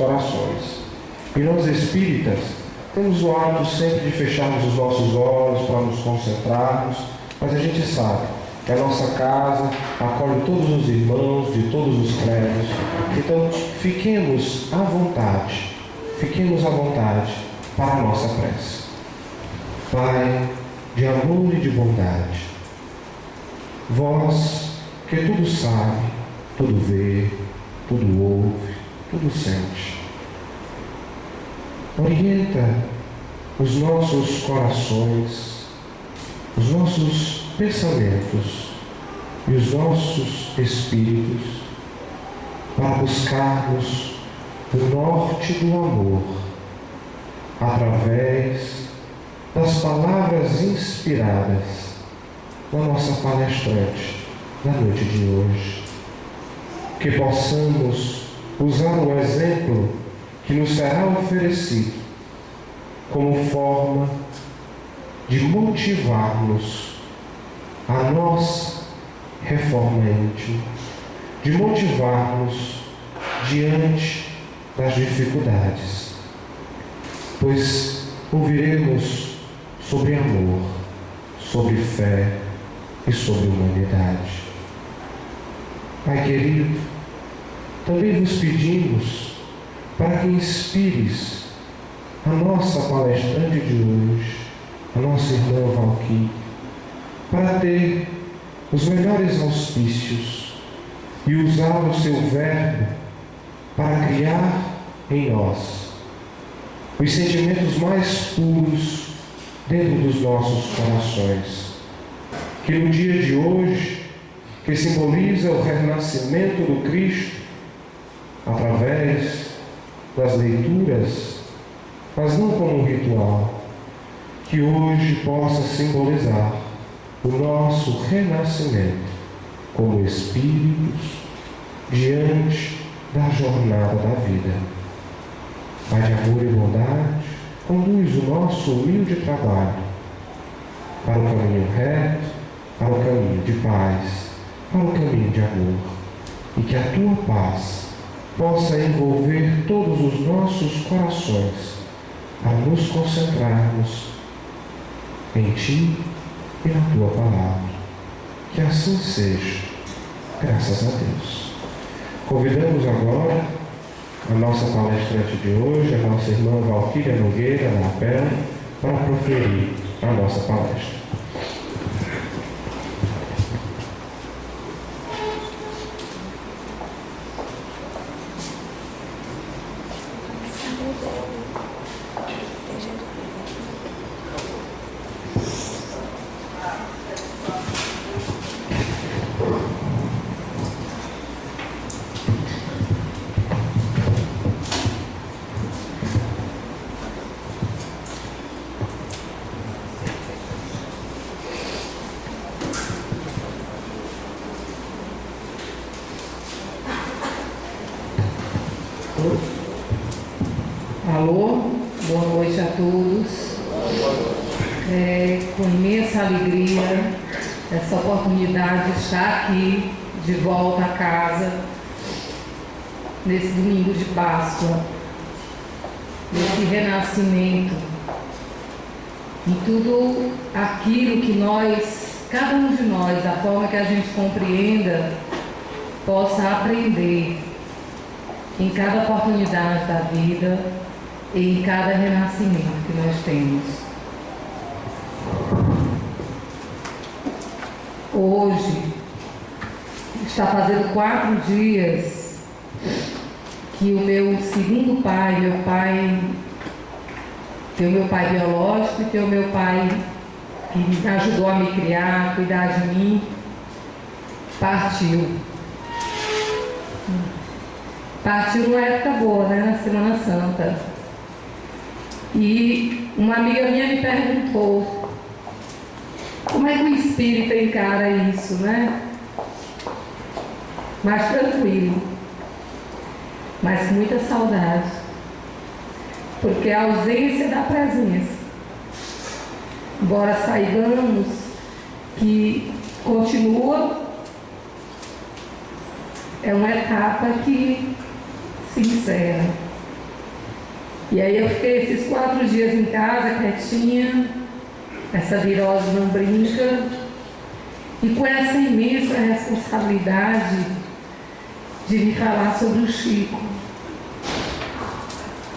corações. E nós espíritas temos o hábito sempre de fecharmos os nossos olhos para nos concentrarmos, mas a gente sabe que a nossa casa acolhe todos os irmãos de todos os credos. Então, fiquemos à vontade para a nossa prece. Pai de amor e de bondade, vós que tudo sabe, tudo vê, tudo ouve, tudo sente, orienta os nossos corações, os nossos pensamentos e os nossos espíritos para buscarmos o norte do amor através das palavras inspiradas da nossa palestrante da noite de hoje. Que possamos usar o exemplo que nos será oferecido como forma de motivar-nos a nossa reforma íntima, de motivar-nos diante das dificuldades, pois ouviremos sobre amor, sobre fé e sobre humanidade. Pai querido, também vos pedimos para que inspires a nossa palestrante de hoje, a nossa irmã Valquíria, para ter os melhores auspícios e usar o seu verbo para criar em nós os sentimentos mais puros dentro dos nossos corações. Que no dia de hoje, que simboliza o renascimento do Cristo, através das leituras, mas não como um ritual, que hoje possa simbolizar o nosso renascimento como espíritos diante da jornada da vida. Pai de amor e bondade, conduz o nosso humilde trabalho para o caminho reto, para o caminho de paz, para o caminho de amor, e que a tua paz possa envolver todos os nossos corações a nos concentrarmos em ti e na tua palavra. Que assim seja, graças a Deus. Convidamos agora a nossa palestrante de hoje, a nossa irmã Valquíria Nogueira, da APEL, para proferir a nossa palestra. Alô, boa noite a todos. Com imensa alegria, essa oportunidade de estar aqui, de volta a casa, nesse domingo de Páscoa, nesse renascimento, e tudo aquilo que nós, cada um de nós, da forma que a gente compreenda, possa aprender em cada oportunidade da vida e em cada renascimento que nós temos. Hoje está fazendo 4 dias que o meu segundo pai, tem o meu pai biológico e tem o meu pai que me ajudou a me criar, a cuidar de mim, partiu. Partiu numa época boa, né? Na Semana Santa. E uma amiga minha me perguntou como é que o espírita encara isso, né? Mais tranquilo, mas com muita saudade, porque a ausência da presença, embora saibamos que continua, é uma etapa que se encerra. E aí eu fiquei esses 4 dias em casa, quietinha, essa virose não brinca, e com essa imensa responsabilidade de me falar sobre o Chico.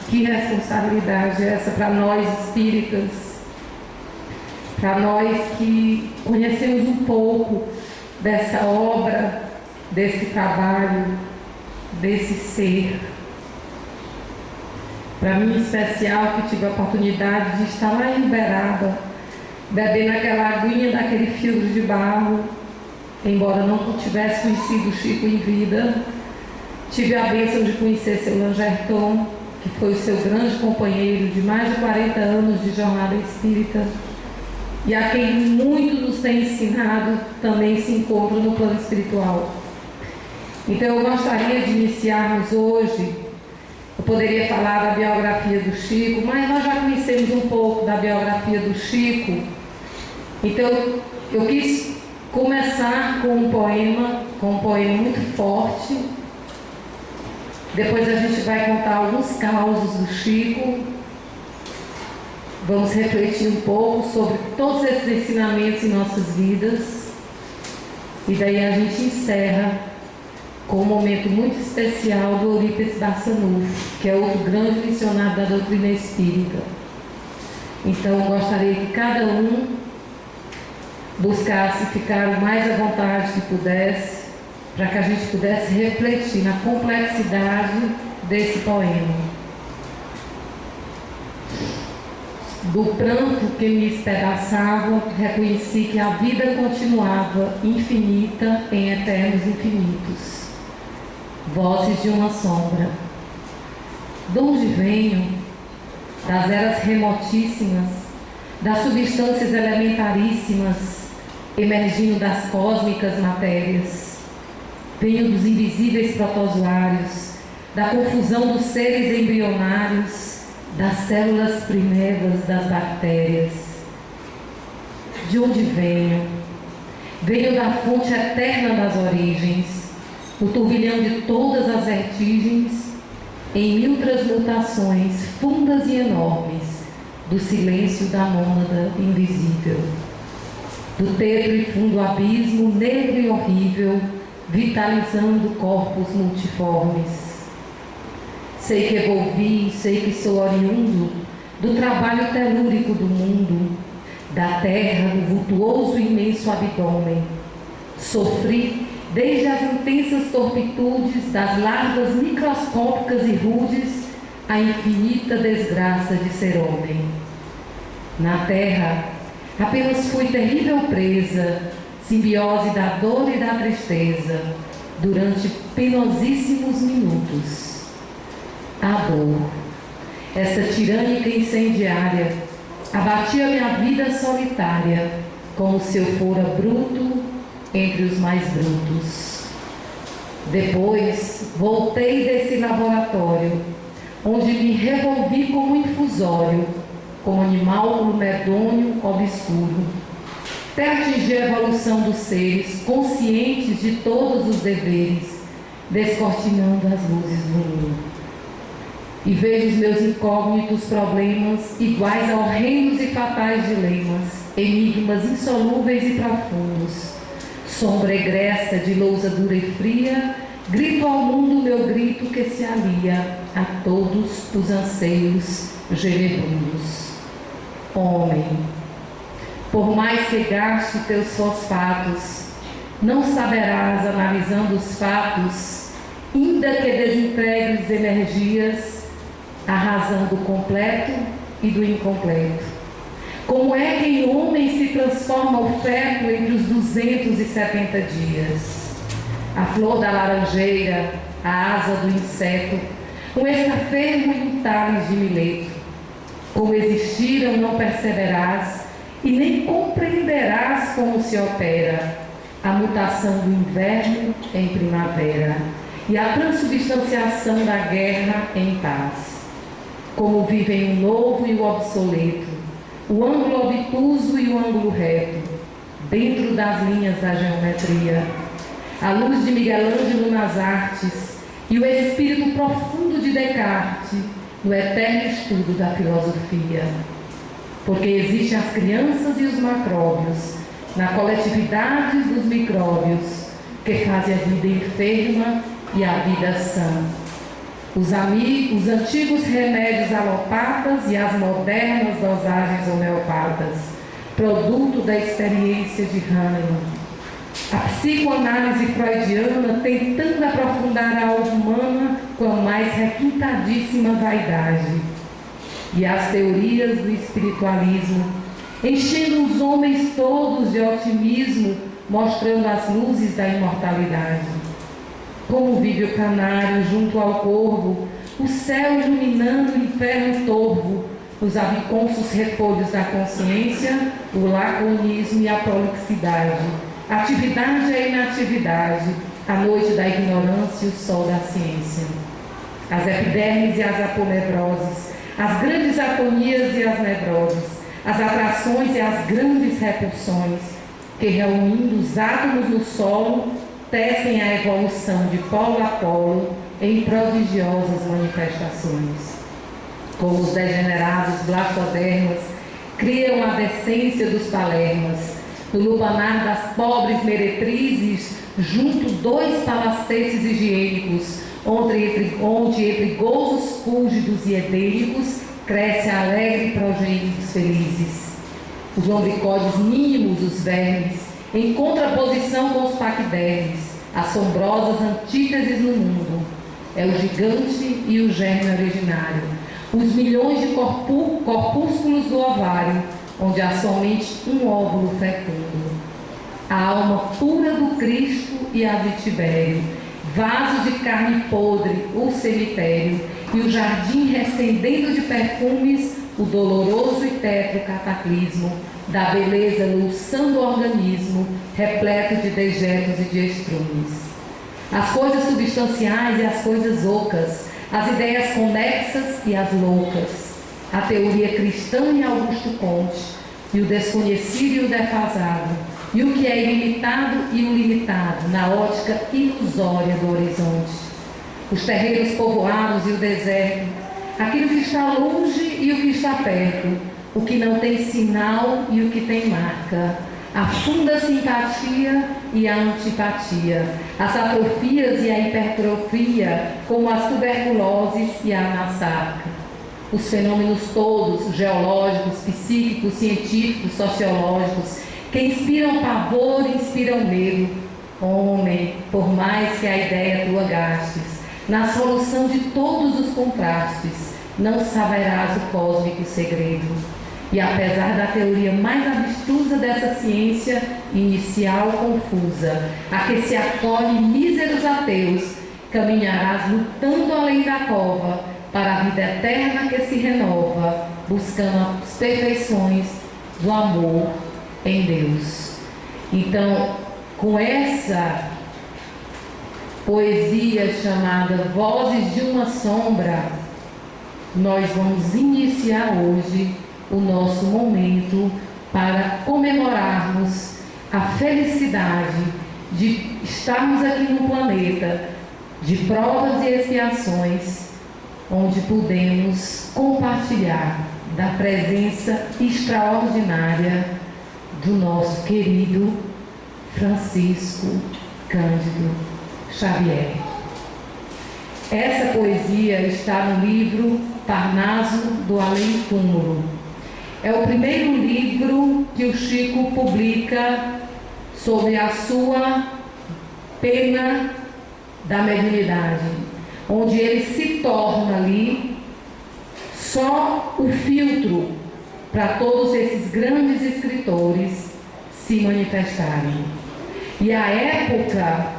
Que responsabilidade é essa para nós espíritas, para nós que conhecemos um pouco dessa obra, desse trabalho, desse ser. Para mim, em especial, que tive a oportunidade de estar lá em Uberaba, bebendo aquela aguinha daquele filtro de barro, embora não tivesse conhecido o Chico em vida, tive a bênção de conhecer seu Langerton, que foi o seu grande companheiro de mais de 40 anos de jornada espírita, e a quem muito nos tem ensinado também se encontra no plano espiritual. Então eu gostaria de iniciarmos hoje. Eu poderia falar da biografia do Chico, mas nós já conhecemos um pouco da biografia do Chico. Então eu quis começar com um poema muito forte. Depois a gente vai contar alguns causos do Chico. Vamos refletir um pouco sobre todos esses ensinamentos em nossas vidas. E daí a gente encerra com um momento muito especial do Eurípides Barçanufo, que é outro grande missionário da doutrina espírita. Então, gostaria que cada um buscasse ficar o mais à vontade que pudesse, para que a gente pudesse refletir na complexidade desse poema. Do pranto que me espedaçava, reconheci que a vida continuava infinita em eternos infinitos. Vozes de uma sombra. De onde venho? Das eras remotíssimas, das substâncias elementaríssimas, emergindo das cósmicas matérias. Venho dos invisíveis protozoários, da confusão dos seres embrionários, das células primevas das bactérias. De onde venho? Venho da fonte eterna das origens, o turbilhão de todas as vertigens, em mil transmutações fundas e enormes, do silêncio da mônada invisível. Do tetro e fundo abismo, negro e horrível, vitalizando corpos multiformes. Sei que evolvi, sei que sou oriundo do trabalho telúrico do mundo, da terra, do vultuoso e imenso abdômen. Sofri desde as intensas torpitudes das larvas microscópicas e rudes, a infinita desgraça de ser homem. Na terra, apenas fui terrível presa, simbiose da dor e da tristeza, durante penosíssimos minutos. A dor, essa tirânica incendiária, abatia minha vida solitária, como se eu fora bruto entre os mais brutos. Depois, voltei desse laboratório, onde me revolvi como um infusório, como animal medonho obscuro, até atingir a evolução dos seres, conscientes de todos os deveres, descortinando as luzes do mundo. E vejo os meus incógnitos problemas, iguais a horrendos e fatais dilemas, enigmas insolúveis e profundos. Sombra egressa de lousa dura e fria, grito ao mundo meu grito que se alia a todos os anseios genebundos. Homem, por mais que gaste teus fosfatos, não saberás, analisando os fatos, ainda que desintegres energias, a razão do completo e do incompleto. Como é que em homem se transforma o feto entre os 270 dias? A flor da laranjeira, a asa do inseto, um estafermo e um tales de mileto. Como existiram, não perceberás e nem compreenderás como se opera a mutação do inverno em primavera e a transubstanciação da guerra em paz. Como vivem o novo e o obsoleto, o ângulo obtuso e o ângulo reto, dentro das linhas da geometria, a luz de Miguel Ângelo nas artes e o espírito profundo de Descartes no eterno estudo da filosofia. Porque existem as crianças e os macróbios, na coletividade dos micróbios, que fazem a vida enferma e a vida sã. Os antigos remédios alopatas e as modernas dosagens homeopatas, produto da experiência de Hahnemann. A psicoanálise freudiana tentando aprofundar a alma humana com a mais requintadíssima vaidade. E as teorias do espiritualismo, enchendo os homens todos de otimismo, mostrando as luzes da imortalidade. Como vive o canário junto ao corvo, o céu iluminando o inferno torvo, os abiconsos repolhos da consciência, o laconismo e a prolixidade, a atividade e a inatividade, a noite da ignorância e o sol da ciência. As epidermes e as aponevroses, as grandes atonias e as nevroses, as atrações e as grandes repulsões, que reunindo os átomos no solo, tecem a evolução de polo a polo em prodigiosas manifestações. Como os degenerados blastodermas criam a decência dos palermas, no lupanar das pobres meretrizes, junto dois palacetes higiênicos, onde entre gozos fúlgidos e edênicos cresce a alegre progênie dos felizes. Os lombricoides mínimos, os vermes, em contraposição com os paquidermes, assombrosas antíteses no mundo. É o gigante e o germe originário, os milhões de corpúsculos do ovário, onde há somente um óvulo fecundo. A alma pura do Cristo e a de Tibério, vaso de carne podre, o cemitério, e o jardim recendendo de perfumes, o doloroso e tétrio cataclismo, da beleza louçando o organismo, repleto de dejetos e de estrumes. As coisas substanciais e as coisas ocas, as ideias conexas e as loucas, a teoria cristã e Augusto Comte, e o desconhecido e o defasado, e o que é ilimitado e o limitado, na ótica ilusória do horizonte. Os terreiros povoados e o deserto, aquilo que está longe e o que está perto, o que não tem sinal e o que tem marca, a funda simpatia e a antipatia, as atrofias e a hipertrofia, como as tuberculoses e a massacre. Os fenômenos todos, geológicos, psíquicos, científicos, sociológicos, que inspiram pavor e inspiram medo. Homem, por mais que a ideia tua gastes, na solução de todos os contrastes, não saberás o cósmico segredo. E apesar da teoria mais abstrusa dessa ciência, inicial confusa, a que se acolhe míseros ateus, caminharás lutando além da cova, para a vida eterna que se renova, buscando as perfeições do amor em Deus. Então, com essa poesia chamada Vozes de uma Sombra, nós vamos iniciar hoje o nosso momento para comemorarmos a felicidade de estarmos aqui no planeta de provas e expiações, onde podemos compartilhar da presença extraordinária do nosso querido Francisco Cândido Xavier. Essa poesia está no livro Parnaso do Além Túmulo. É o primeiro livro que o Chico publica sobre a sua pena da mediunidade, onde ele se torna ali só o filtro para todos esses grandes escritores se manifestarem. E a época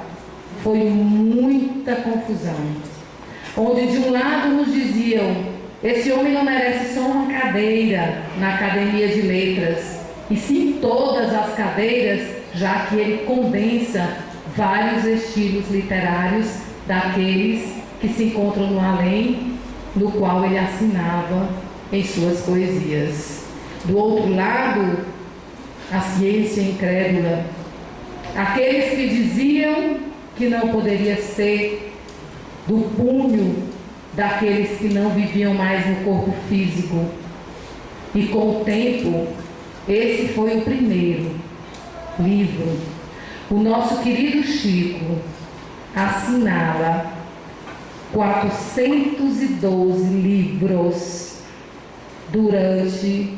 foi muita confusão, onde de um lado nos diziam: esse homem não merece só uma cadeira na Academia de Letras, e sim todas as cadeiras, já que ele condensa vários estilos literários daqueles que se encontram no além, no qual ele assinava em suas poesias. Do outro lado, a ciência incrédula, aqueles que diziam que não poderia ser do punho daqueles que não viviam mais no corpo físico. E com o tempo, esse foi o primeiro livro. O nosso querido Chico assinala 412 livros durante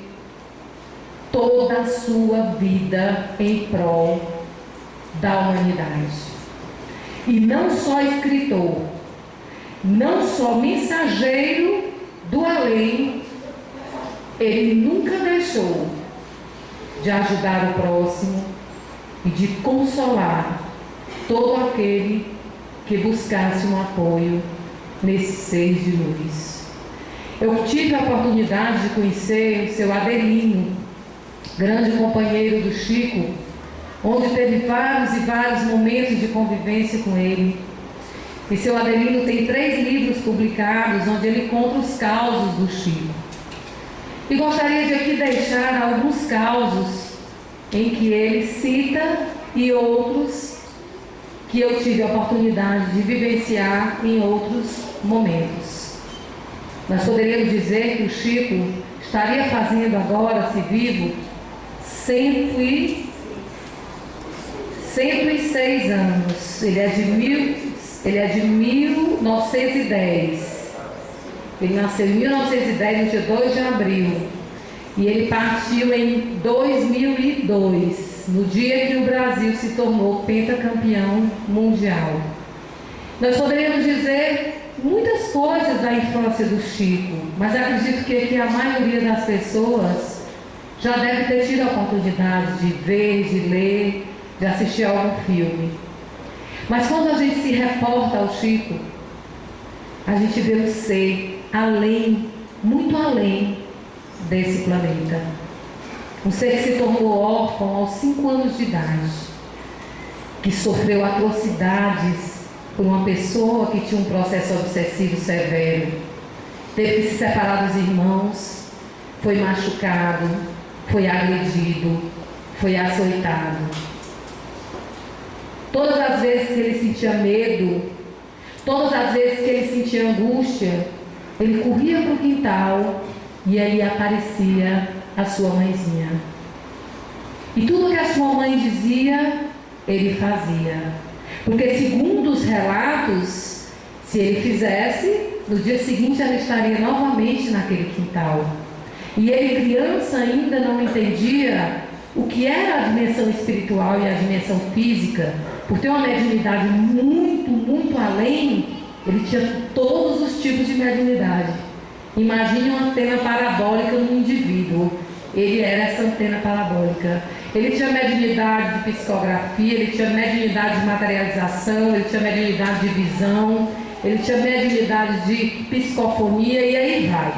toda a sua vida em prol da humanidade. E não só escritor, não só mensageiro do além, ele nunca deixou de ajudar o próximo e de consolar todo aquele que buscasse um apoio nesse ser de luz. Eu tive a oportunidade de conhecer o seu Adelino, grande companheiro do Chico, onde teve vários e vários momentos de convivência com ele. E seu Adelino tem 3 livros publicados, onde ele conta os causos do Chico. E gostaria de aqui deixar alguns causos em que ele cita e outros que eu tive a oportunidade de vivenciar em outros momentos. Nós poderíamos dizer que o Chico estaria fazendo agora, se vivo, 106 anos. Ele é de 1910. Ele nasceu em 1910, no dia 2 de abril. E ele partiu em 2002, no dia que o Brasil se tornou pentacampeão mundial. Nós poderíamos dizer muitas coisas da infância do Chico, mas acredito que a maioria das pessoas já deve ter tido a oportunidade de ver, de ler, de assistir a algum filme. Mas quando a gente se reporta ao Chico, a gente vê um ser além, muito além desse planeta. Um ser que se tornou órfão aos 5 anos de idade, que sofreu atrocidades por uma pessoa que tinha um processo obsessivo severo, teve que se separar dos irmãos, foi machucado, foi agredido, foi açoitado. Todas as vezes que ele sentia medo, todas as vezes que ele sentia angústia, ele corria para o quintal e ali aparecia a sua mãezinha. E tudo que a sua mãe dizia, ele fazia. Porque segundo os relatos, se ele fizesse, no dia seguinte ela estaria novamente naquele quintal. E ele, criança, ainda não entendia o que era a dimensão espiritual e a dimensão física. Por ter uma mediunidade muito, muito além, ele tinha todos os tipos de mediunidade. Imagine uma antena parabólica no indivíduo. Ele era essa antena parabólica. Ele tinha mediunidade de psicografia, ele tinha mediunidade de materialização, ele tinha mediunidade de visão, ele tinha mediunidade de psicofonia e aí vai.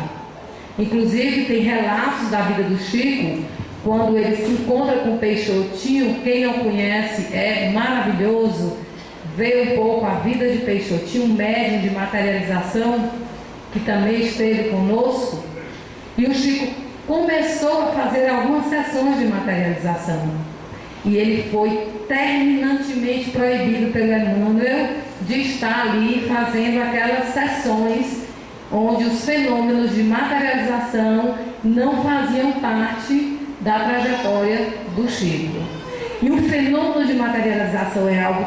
Inclusive tem relatos da vida do Chico, quando ele se encontra com o Peixotinho. Quem não conhece, é maravilhoso ver um pouco a vida de Peixotinho, um médium de materialização que também esteve conosco. E o Chico começou a fazer algumas sessões de materialização. E ele foi terminantemente proibido pelo Emmanuel de estar ali fazendo aquelas sessões onde os fenômenos de materialização não faziam parte da trajetória do Chico. E o fenômeno de materialização é algo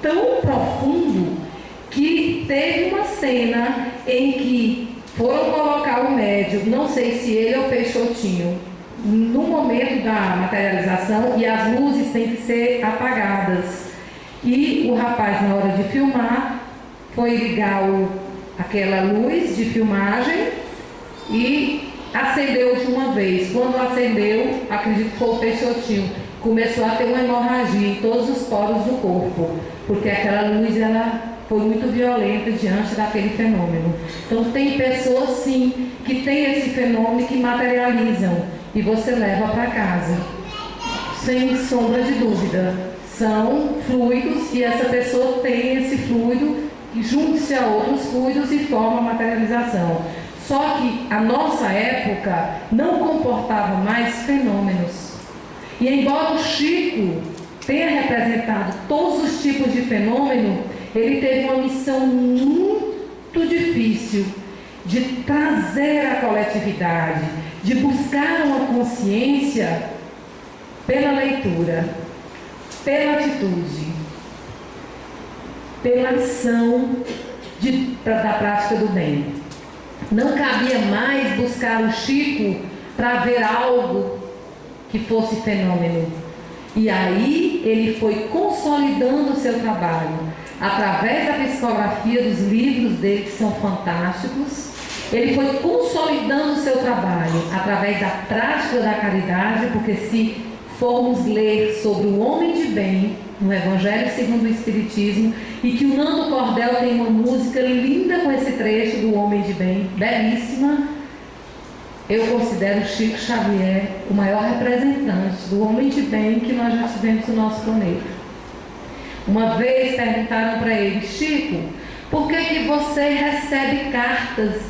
tão profundo que teve uma cena em que foram colocar o médium, não sei se ele ou Peixotinho, no momento da materialização, e as luzes têm que ser apagadas. E o rapaz, na hora de filmar, foi ligar aquela luz de filmagem e acendeu de uma vez. Quando acendeu, acredito que foi o Peixotinho, começou a ter uma hemorragia em todos os poros do corpo, porque aquela luz ela foi muito violenta diante daquele fenômeno. Então tem pessoas sim que têm esse fenômeno e que materializam e você leva para casa, sem sombra de dúvida. São fluidos e essa pessoa tem esse fluido que junta-se a outros fluidos e forma a materialização. Só que a nossa época não comportava mais fenômenos. E embora o Chico tenha representado todos os tipos de fenômeno, ele teve uma missão muito difícil de trazer a coletividade, de buscar uma consciência pela leitura, pela atitude, pela ação da prática do bem. Não cabia mais buscar o Chico para ver algo que fosse fenômeno. E aí ele foi consolidando o seu trabalho através da psicografia dos livros dele, que são fantásticos. Ele foi consolidando o seu trabalho através da prática da caridade, porque se formos ler sobre o homem de bem no Evangelho segundo o Espiritismo, e que o Nando Cordel tem uma música linda com esse trecho do homem de bem, belíssima, eu considero Chico Xavier o maior representante do homem de bem que nós já tivemos no nosso planeta. Uma vez perguntaram para ele: Chico, por que você recebe cartas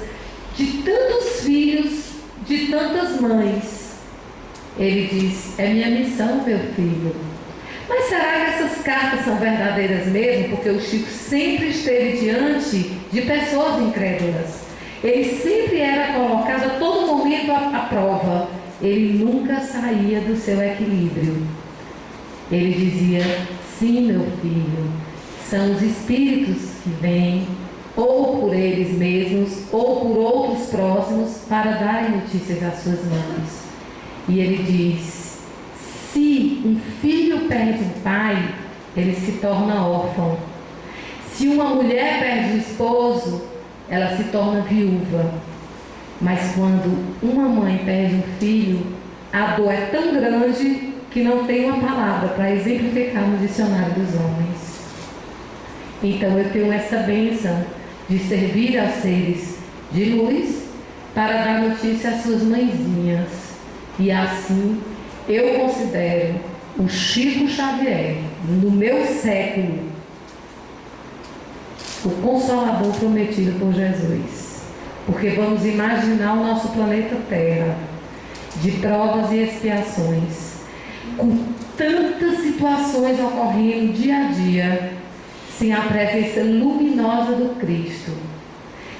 de tantos filhos, de tantas mães? Ele diz: é minha missão, meu filho. Mas será que essas cartas são verdadeiras mesmo? Porque o Chico sempre esteve diante de pessoas incrédulas. Ele sempre era colocado a todo momento à prova. Ele nunca saía do seu equilíbrio. Ele dizia: sim, meu filho, são os espíritos que vêm, ou por eles mesmos, ou por outros próximos, para darem notícias às suas mães. E ele diz: se um filho perde um pai, ele se torna órfão. Se uma mulher perde um esposo, ela se torna viúva. Mas quando uma mãe perde um filho, a dor é tão grande que não tem uma palavra para exemplificar no dicionário dos homens. Então eu tenho essa bênção de servir aos seres de luz para dar notícia às suas mãezinhas. E assim eu considero o Chico Xavier, no meu século, o Consolador prometido por Jesus. Porque vamos imaginar o nosso planeta Terra, de provas e expiações, com tantas situações ocorrendo dia a dia, sem a presença luminosa do Cristo,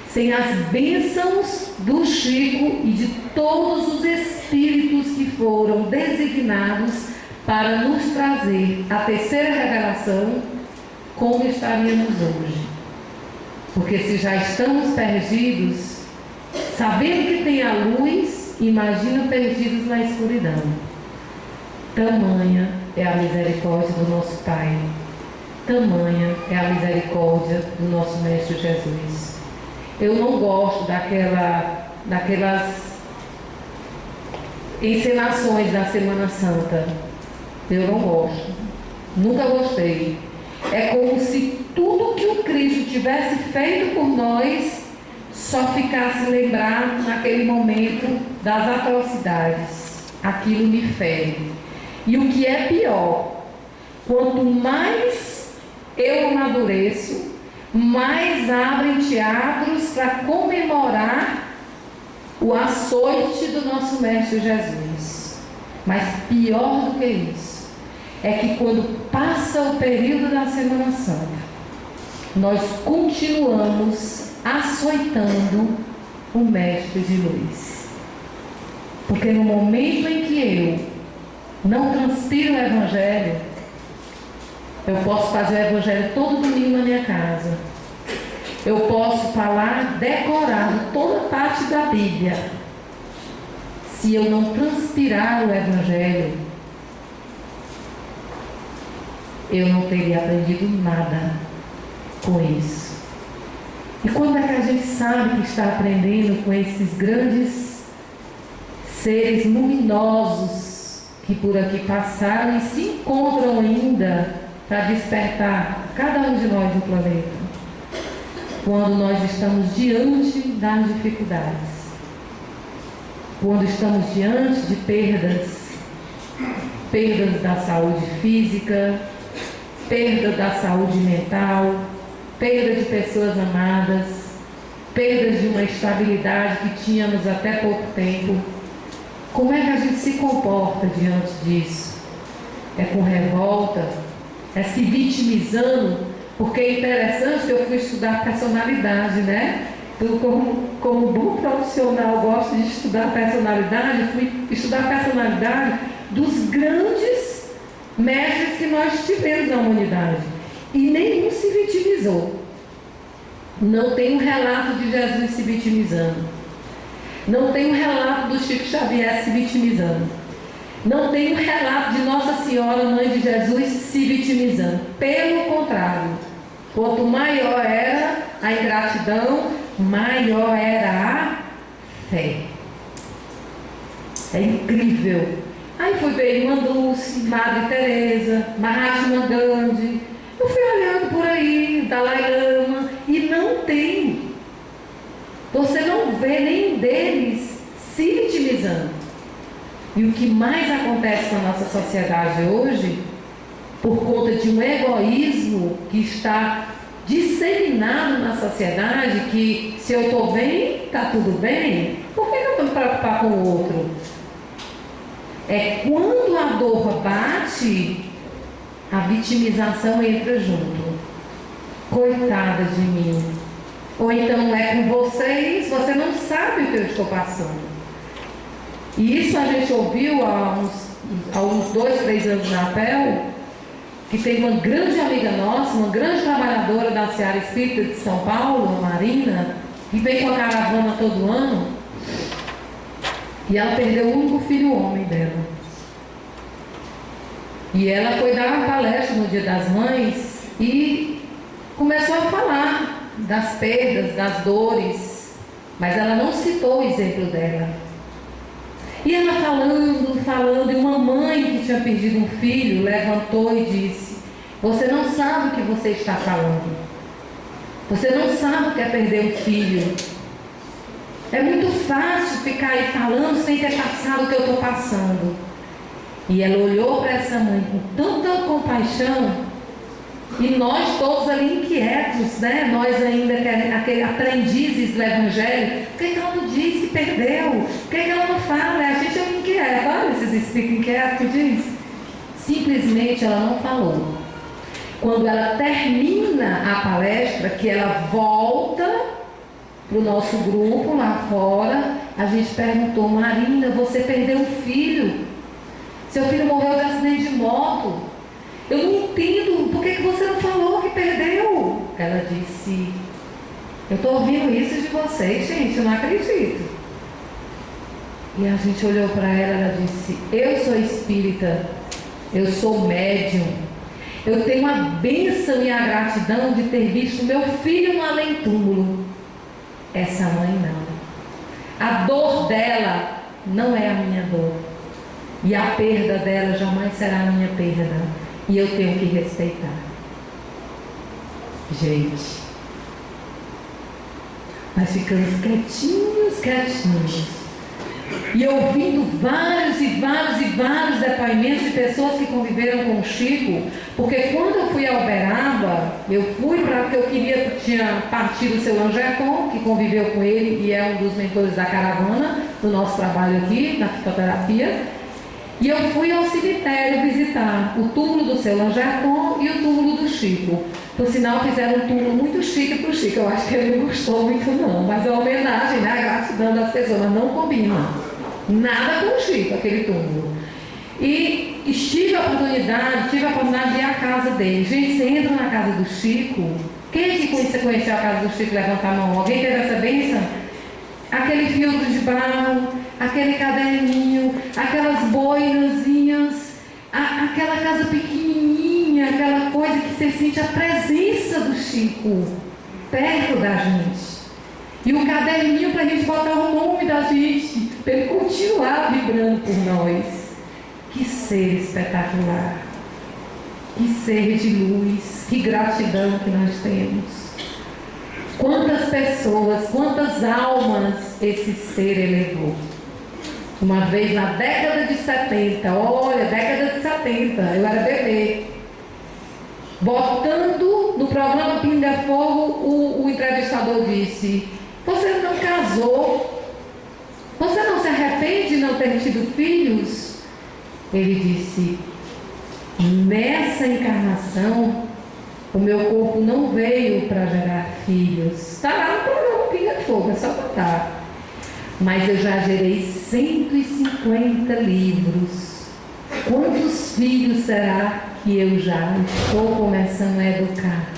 sem as bênçãos do Chico e de todos os espíritos que foram designados para nos trazer a terceira revelação, como estaríamos hoje? Porque se já estamos perdidos, sabendo que tem a luz, imagina perdidos na escuridão. Tamanha é a misericórdia do nosso Pai. Tamanha é a misericórdia do nosso Mestre Jesus. Eu não gosto daquelas encenações da Semana Santa. Eu não gosto. Nunca gostei. É como se tudo que o Cristo tivesse feito por nós só ficasse lembrado naquele momento das atrocidades. Aquilo me fere. E o que é pior, quanto mais eu amadureço, mais abrem teatros para comemorar o açoite do nosso Mestre Jesus. Mas pior do que isso, é que quando passa o período da Semana Santa, nós continuamos açoitando o Mestre de luz. Porque no momento em que eu não transpiro o Evangelho, eu posso fazer o Evangelho todo domingo na minha casa. Eu posso falar decorado toda parte da Bíblia. Se eu não transpirar o Evangelho, eu não teria aprendido nada com isso. E quando é que a gente sabe que está aprendendo com esses grandes seres luminosos que por aqui passaram e se encontram ainda para despertar cada um de nós no planeta? Quando nós estamos diante das dificuldades, quando estamos diante de perdas da saúde física, perda da saúde mental, perda de pessoas amadas, perda de uma estabilidade que tínhamos até pouco tempo. Como é que a gente se comporta diante disso? É com revolta? É se vitimizando Porque é interessante que eu fui estudar personalidade, né? Eu, como bom profissional, gosto de estudar personalidade, fui estudar personalidade dos grandes mestres que nós tivemos na humanidade. E nenhum se vitimizou. Não tem um relato de Jesus se vitimizando. Não tem um relato do Chico Xavier se vitimizando. Não tem um relato de Nossa Senhora, Mãe de Jesus, se vitimizando. Pelo contrário, quanto maior era a ingratidão, maior era a fé. É incrível. Aí fui ver Irmã Dulce, Madre Teresa, Mahatma Gandhi. Eu fui olhando por aí, Dalai Lama, e não tem. Você não vê nenhum deles se vitimizando. E o que mais acontece na nossa sociedade hoje, por conta de um egoísmo que está disseminado na sociedade, que se eu estou bem, está tudo bem, por que eu vou me preocupar com o outro? É quando a dor bate, a vitimização entra junto. Coitada de mim. Ou então é com vocês, você não sabe o que eu estou passando. E isso a gente ouviu há uns 2, 3 anos na APEL, que tem uma grande amiga nossa, uma grande trabalhadora da Seara Espírita de São Paulo, a Marina, que vem com a caravana todo ano, e ela perdeu o único filho homem dela. E ela foi dar uma palestra no Dia das Mães e começou a falar das perdas, das dores, mas ela não citou o exemplo dela. E ela falando, e uma mãe que tinha perdido um filho levantou e disse: você não sabe o que você está falando. Você não sabe o que é perder um filho. É muito fácil ficar aí falando sem ter passado o que eu estou passando. E ela olhou para essa mãe com tanta compaixão. E nós todos ali inquietos, né? Nós ainda, aprendizes do Evangelho. Por que ela não diz que perdeu? Por que ela não fala? A gente é inquieto. Olha esses espíritos inquietos que diz. Simplesmente ela não falou. Quando ela termina a palestra, que ela volta para o nosso grupo lá fora, a gente perguntou: Marina, você perdeu um filho? Seu filho morreu de acidente de moto. Eu não entendo, por que você não falou que perdeu? Ela disse: eu estou ouvindo isso de vocês, gente, eu não acredito. E a gente olhou para ela, disse: eu sou espírita, eu sou médium, eu tenho a bênção e a gratidão de ter visto meu filho no além-túmulo. Essa mãe não. A dor dela não é a minha dor. E a perda dela jamais será a minha perda. E eu tenho que respeitar. Gente, nós ficamos quietinhos. E ouvindo vários depoimentos de pessoas que conviveram com o Chico. Porque quando eu fui a Uberaba, eu fui porque eu tinha partido o seu Angerton, que conviveu com ele e é um dos mentores da caravana, do nosso trabalho aqui, na fitoterapia. E eu fui ao cemitério visitar o túmulo do seu Angerton e o túmulo do Chico. Por sinal, fizeram um túmulo muito chique para o Chico. Eu acho que ele não gostou muito não, mas a homenagem, né, a gratidão das pessoas, mas não combina nada com o Chico, aquele túmulo. E tive a oportunidade de ir à casa dele. Gente, você entra na casa do Chico. Quem é que conheceu a casa do Chico? Levanta a mão. Alguém teve essa bênção? Aquele filtro de barro, aquele caderninho, aquelas boinazinhas, aquela casa pequenininha, aquela coisa que você sente a presença do Chico perto da gente. E um caderninho para a gente botar o nome da gente, para ele continuar vibrando por nós. Que ser espetacular, que ser de luz, que gratidão que nós temos. Quantas pessoas, quantas almas esse ser elevou. Uma vez na década de 70, olha, década de 70, eu era bebê, botando no programa Pinga Fogo, o entrevistador disse: você não casou? Você não se arrepende de não ter tido filhos? Ele disse: nessa encarnação O meu corpo não veio para gerar filhos. Está lá no programa Pinga de Fogo, é só contar. Mas eu já gerei 150 livros. Quantos filhos será que eu já estou começando a educar?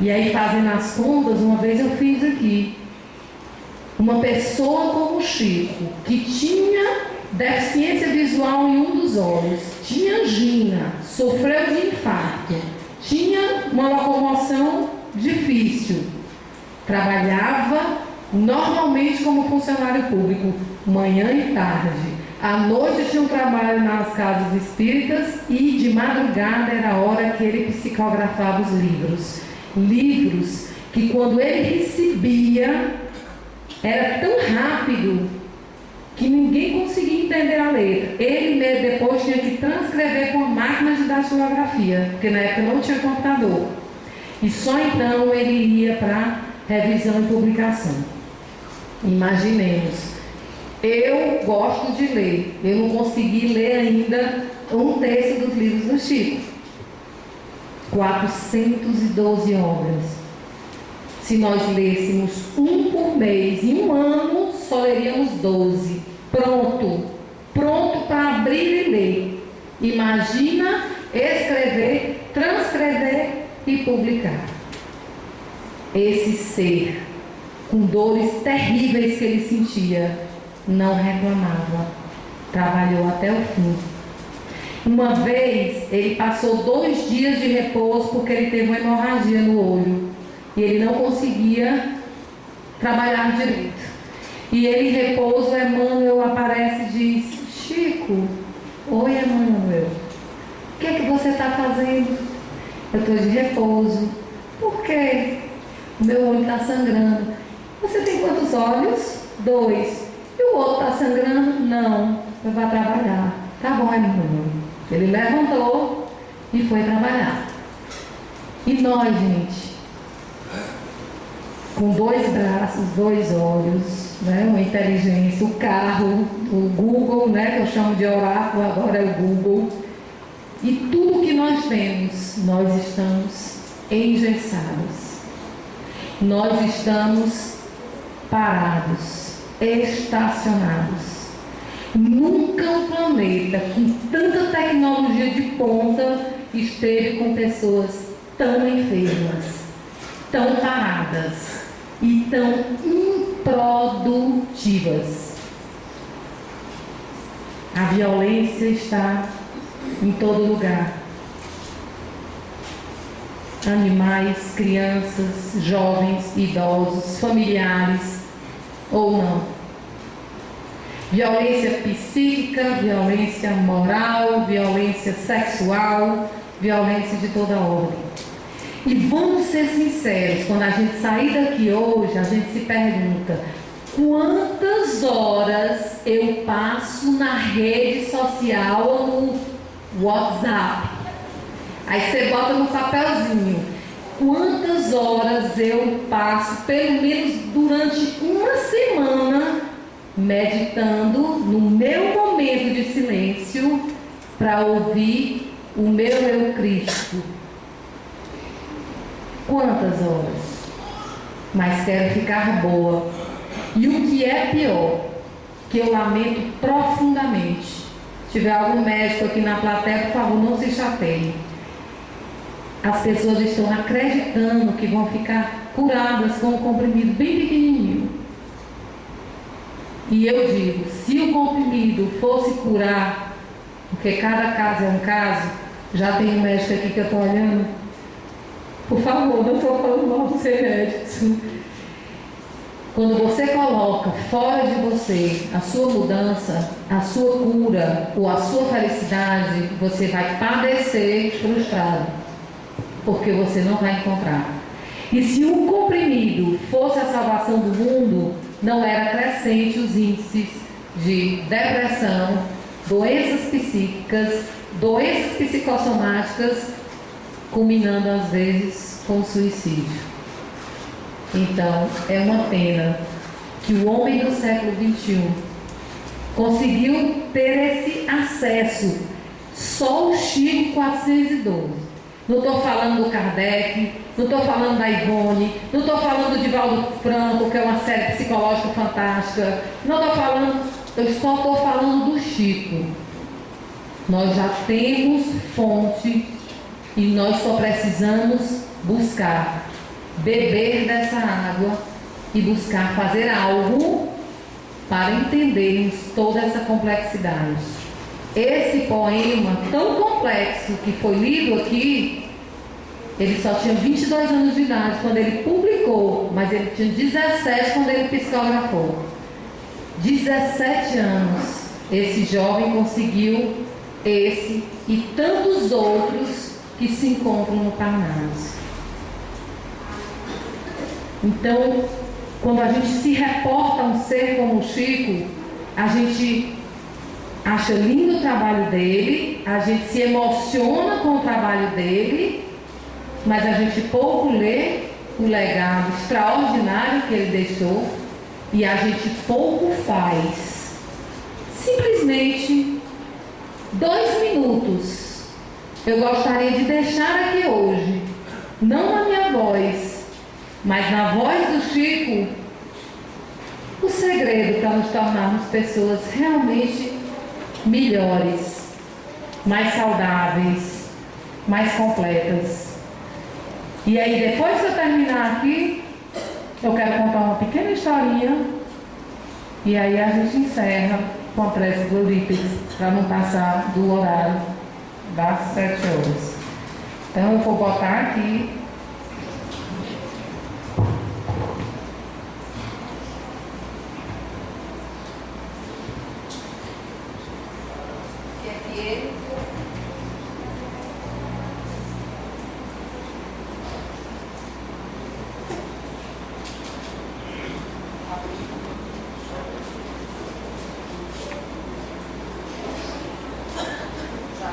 E aí, fazendo as contas, uma vez eu fiz aqui. Uma pessoa como o Chico, que tinha deficiência visual em um dos olhos, tinha angina, sofreu de infarto, tinha uma locomoção difícil, trabalhava normalmente como funcionário público, manhã e tarde. À noite tinha um trabalho nas casas espíritas e de madrugada era a hora que ele psicografava os livros. Livros que quando ele recebia era tão rápido que ninguém conseguia entender a letra. Ele mesmo depois tinha que transcrever com a máquina de datilografia, porque na época não tinha computador. E só então ele ia para revisão e publicação. Imaginemos, eu gosto de ler, eu não consegui ler ainda um terço dos livros do Chico. 412 obras. Se nós lêssemos um por mês, em um ano, só leríamos 12. Pronto para abrir e ler. Imagina escrever, transcrever e publicar. Esse ser, com dores terríveis que ele sentia, não reclamava. Trabalhou até o fim. Uma vez, ele passou 2 dias de repouso porque ele teve uma hemorragia no olho. E ele não conseguia trabalhar direito. E ele em repouso, Emmanuel aparece e diz: Chico, oi Emmanuel, o que é que você está fazendo? Eu estou de repouso. Por quê? O meu olho está sangrando. Você tem quantos olhos? 2. E o outro está sangrando? Não. Eu vou trabalhar. Tá bom, Emmanuel. Ele levantou e foi trabalhar. E nós, gente, com 2 braços, 2 olhos, né? Uma inteligência, o carro, o Google, né? Que eu chamo de oráculo, agora é o Google. E tudo que nós temos, nós estamos engessados. Nós estamos parados, estacionados. Nunca um planeta com tanta tecnologia de ponta esteve com pessoas tão enfermas, tão paradas e tão improdutivas. A violência está em todo lugar. Animais, crianças, jovens, idosos, familiares ou não. Violência psíquica, violência moral, violência sexual, violência de toda ordem. E vamos ser sinceros, quando a gente sair daqui hoje, a gente se pergunta: quantas horas eu passo na rede social ou no WhatsApp? Aí você bota no papelzinho. Quantas horas eu passo, pelo menos durante uma semana, meditando no meu momento de silêncio para ouvir o meu eu crístico? Quantas horas? Mas quero ficar boa. E o que é pior, que eu lamento profundamente, se tiver algum médico aqui na plateia, por favor, não se chateie. As pessoas estão acreditando que vão ficar curadas com um comprimido bem pequenininho. E eu digo, se o comprimido fosse curar, porque cada caso é um caso, já tem um médico aqui que eu estou olhando, por favor, não estou falando mal de ser médico. Quando você coloca fora de você a sua mudança, a sua cura ou a sua felicidade, você vai padecer frustrado, porque você não vai encontrar. E se o comprimido fosse a salvação do mundo, não era crescente os índices de depressão, doenças psíquicas, doenças psicossomáticas, culminando às vezes com suicídio. Então, é uma pena que o homem do século XXI conseguiu ter esse acesso. Só o Chico 412 não estou falando do Kardec, não estou falando da Ivone, não estou falando de Valdo Franco, que é uma série psicológica fantástica, não estou falando, eu só estou falando do Chico. Nós já temos fonte e nós só precisamos buscar, beber dessa água e buscar fazer algo para entendermos toda essa complexidade. Esse poema tão complexo que foi lido aqui, ele só tinha 22 anos de idade quando ele publicou, mas ele tinha 17 quando ele psicografou. 17 anos, esse jovem conseguiu esse e tantos outros que se encontram no Parnaso. Então, quando a gente se reporta a um ser como o Chico, a gente acha lindo o trabalho dele, a gente se emociona com o trabalho dele, mas a gente pouco lê o legado extraordinário que ele deixou e a gente pouco faz. Simplesmente 2 minutos eu gostaria de deixar aqui hoje, não na minha voz, mas na voz do Chico, o segredo para nos tornarmos pessoas realmente melhores, mais saudáveis, mais completas. E aí, depois que eu terminar aqui, eu quero contar uma pequena historinha e aí a gente encerra com a prece glorífica para não passar do horário das 7 horas. Então eu vou botar aqui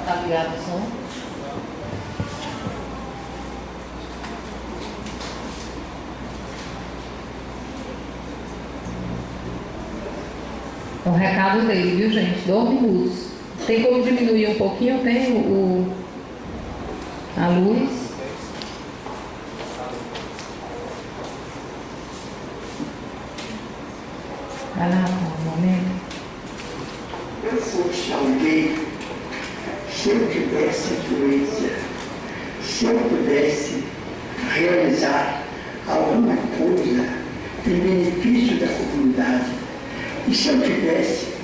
tá ligado o som? É o recado dele, viu, gente? 2 minutos. Tem como diminuir um pouquinho? Tem a luz. Vai lá, um momento. Eu fosse alguém, se eu tivesse influência, se eu pudesse realizar alguma coisa em benefício da comunidade, e se eu tivesse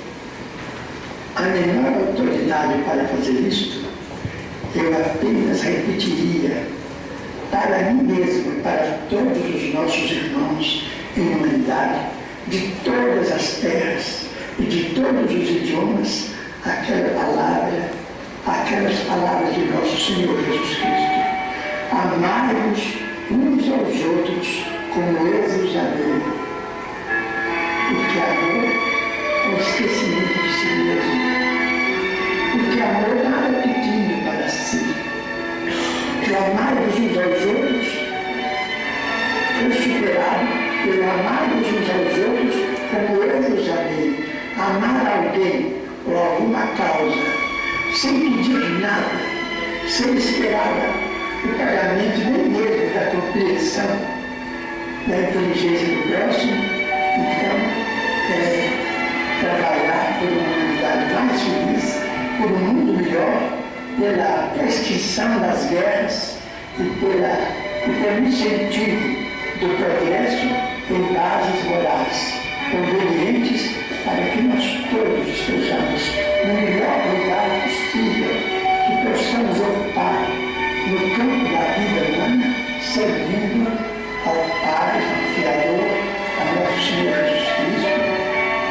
a menor autoridade para fazer isto, eu apenas repetiria para mim mesmo e para todos os nossos irmãos em humanidade, de todas as terras e de todos os idiomas, aquelas palavras de nosso Senhor Jesus Cristo. Amai-vos uns aos outros como eu vos amei. Porque amor é o esquecimento de si mesmo. Porque amor nada pedindo para si. Que amai-vos uns aos outros foi superado pelo amar-vos uns aos outros como eu vos amei. Amar alguém ou alguma causa sem pedir nada, sem esperar o pagamento nem mesmo da compreensão da inteligência do próximo. Então, trabalhar por uma humanidade mais feliz, por um mundo melhor, pela extinção das guerras e pelo incentivo do progresso em bases morais convenientes para que nós todos estejamos no melhor lugar possível, que possamos ocupar no campo da vida humana, servindo ao Pai, ao Criador, a nosso Senhor Jesus Cristo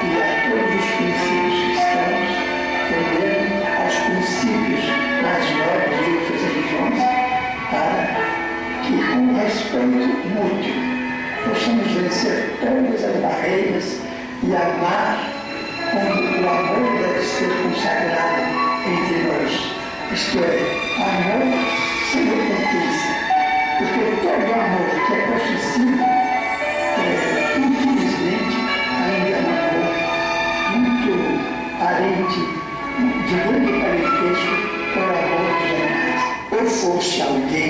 e a todos os princípios cristãos, também aos princípios mais nobres de outras religiões, para que, com respeito mútuo, possamos vencer todas as barreiras e amar como o amor deve ser consagrado entre nós. Isto é, amor sem recompensa. Porque todo amor que é possessivo, infelizmente, ainda é um amor muito parente, de grande parentesco com o amor dos animais. Ou fosse alguém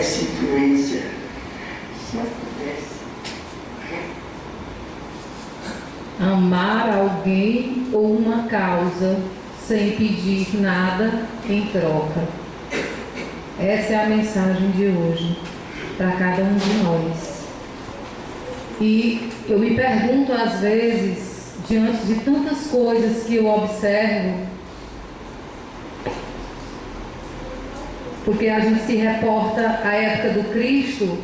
essa influência. Se eu pudesse. Amar alguém ou uma causa sem pedir nada em troca. Essa é a mensagem de hoje para cada um de nós. E eu me pergunto às vezes, diante de tantas coisas que eu observo, porque a gente se reporta à época do Cristo.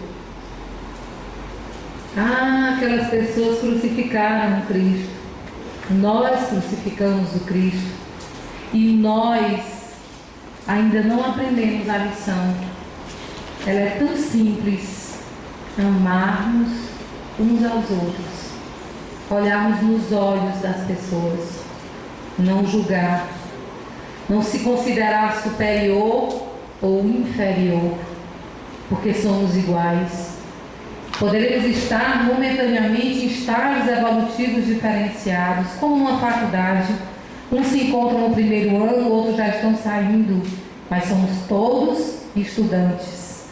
Aquelas pessoas crucificaram o Cristo. Nós crucificamos o Cristo. E nós ainda não aprendemos a lição. Ela é tão simples. Amarmos uns aos outros. Olharmos nos olhos das pessoas. Não julgar. Não se considerar superior ou inferior. Porque somos iguais. Poderemos estar momentaneamente em estágios evolutivos diferenciados, como numa faculdade. Uns se encontram no primeiro ano, outros já estão saindo, mas somos todos estudantes.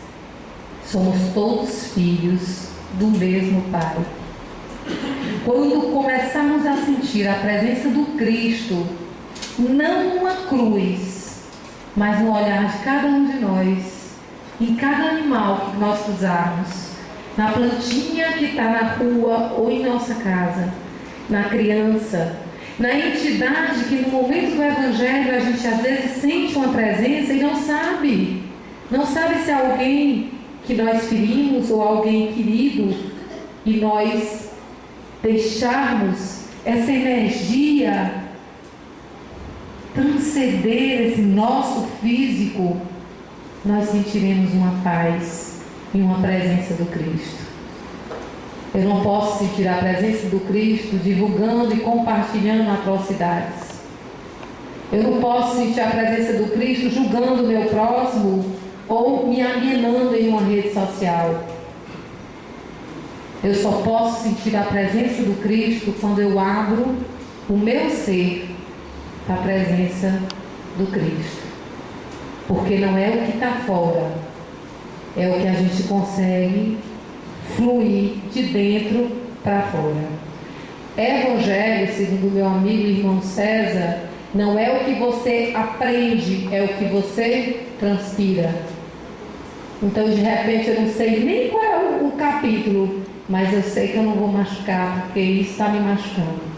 Somos todos filhos do mesmo Pai. Quando começarmos a sentir a presença do Cristo, não numa cruz, mas no olhar de cada um de nós, em cada animal que nós cruzarmos, na plantinha que está na rua ou em nossa casa, na criança, na entidade que no momento do Evangelho a gente às vezes sente uma presença e não sabe se é alguém que nós ferimos ou alguém querido, e nós deixarmos essa energia transcender esse nosso físico, nós sentiremos uma paz e uma presença do Cristo. Eu não posso sentir a presença do Cristo divulgando e compartilhando atrocidades. Eu não posso sentir a presença do Cristo julgando o meu próximo ou me alienando em uma rede social. Eu só posso sentir a presença do Cristo quando eu abro o meu ser para a presença do Cristo. Porque não é o que está fora, é o que a gente consegue fluir de dentro para fora. Evangelho, segundo meu amigo e irmão César, não é o que você aprende, é o que você transpira. Então, de repente, eu não sei nem qual é o capítulo, mas eu sei que eu não vou machucar, porque isso está me machucando.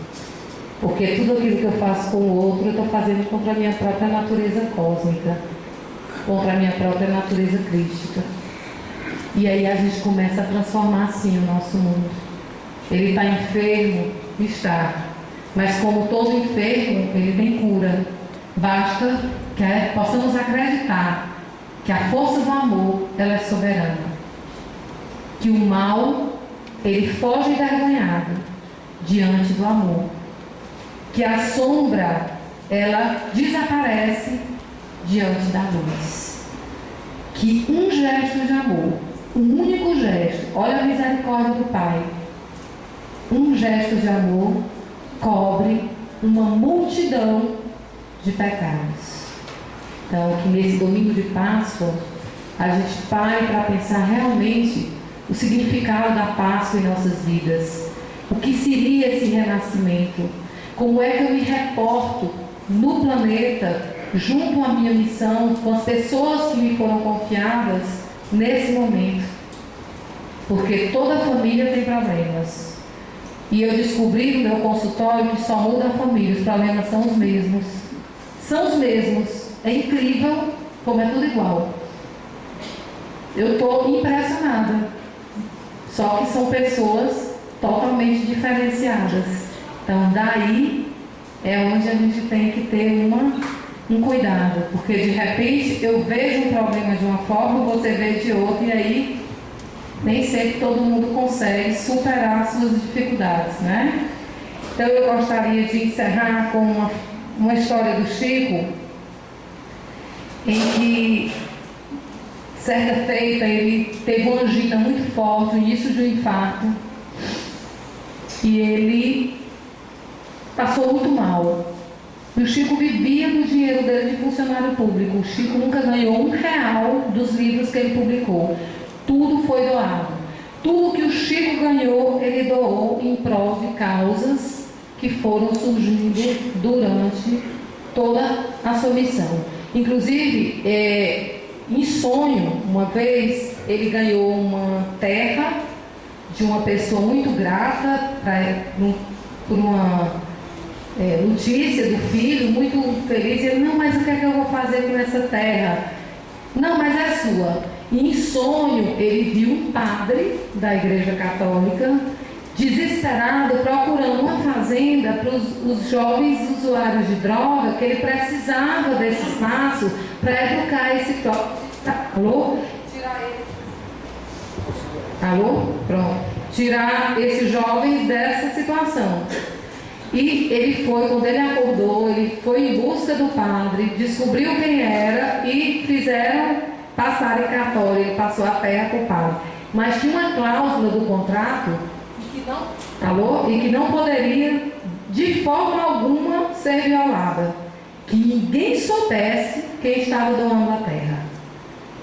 Porque tudo aquilo que eu faço com o outro, eu estou fazendo contra a minha própria natureza cósmica, contra a minha própria natureza crística. E aí a gente começa a transformar assim o nosso mundo. Ele está enfermo? Está. Mas como todo enfermo, ele tem cura. Basta que possamos acreditar que a força do amor, ela é soberana. Que o mal, ele foge envergonhado diante do amor. Que a sombra, ela desaparece diante da luz. Que um gesto de amor, um único gesto, olha a misericórdia do Pai, um gesto de amor cobre uma multidão de pecados. Então, que nesse domingo de Páscoa, a gente pare para pensar realmente o significado da Páscoa em nossas vidas. O que seria esse renascimento? Como é que eu me reporto no planeta, junto à minha missão, com as pessoas que me foram confiadas nesse momento? Porque toda família tem problemas. E eu descobri no meu consultório que só muda a família, os problemas são os mesmos. São os mesmos. É incrível como é tudo igual. Eu estou impressionada. Só que são pessoas totalmente diferenciadas. Então, daí é onde a gente tem que ter um cuidado. Porque, de repente, eu vejo um problema de uma forma, você vê de outra, e aí nem sempre todo mundo consegue superar as suas dificuldades, né? Então, eu gostaria de encerrar com uma história do Chico, em que, certa feita, ele teve uma angina muito forte, no início de um infarto, e ele passou muito mal. que o Chico vivia do dinheiro dele de funcionário público. O Chico nunca ganhou R$1 dos livros que ele publicou. Tudo foi doado. Tudo que o Chico ganhou, ele doou em prol de causas que foram surgindo durante toda a sua missão. Inclusive, em sonho, uma vez, ele ganhou uma terra de uma pessoa muito grata por uma notícia do filho, muito feliz. Ele, não, mas o que é que eu vou fazer com essa terra? Não, mas é sua. E em sonho, ele viu um padre da Igreja Católica, desesperado, procurando uma fazenda para os jovens usuários de droga, que ele precisava desse espaço para educar esse próprio. Alô? Tirar ele. Alô? Pronto. Tirar esses jovens dessa situação. E ele foi, quando ele acordou, ele foi em busca do padre, descobriu quem era e fizeram passar em cartório. Ele passou a terra para o padre. Mas tinha uma cláusula do contrato e que não poderia, de forma alguma, ser violada. Que ninguém soubesse quem estava doando a terra,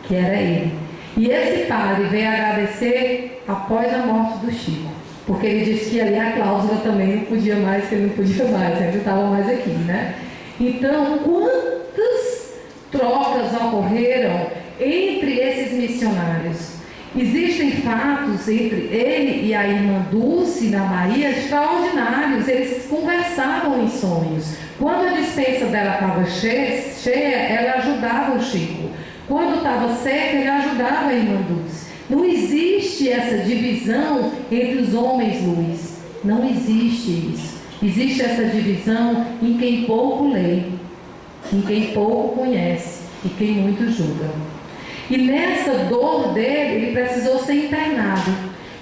que era ele. E esse padre veio agradecer após a morte do Chico, porque ele disse que ali a cláusula também não podia mais, que ele não podia mais, ele estava mais aqui, né? Então, quantas trocas ocorreram entre esses missionários? Existem fatos entre ele e a irmã Dulce, na Bahia, extraordinários. Eles conversavam em sonhos. Quando a despensa dela estava cheia, ela ajudava o Chico. Quando estava seca, ele ajudava a irmã Dulce. Não existe essa divisão entre os homens luz. Não existe isso. Existe essa divisão em quem pouco lê, em quem pouco conhece e quem muito julga. E nessa dor dele, ele precisou ser internado.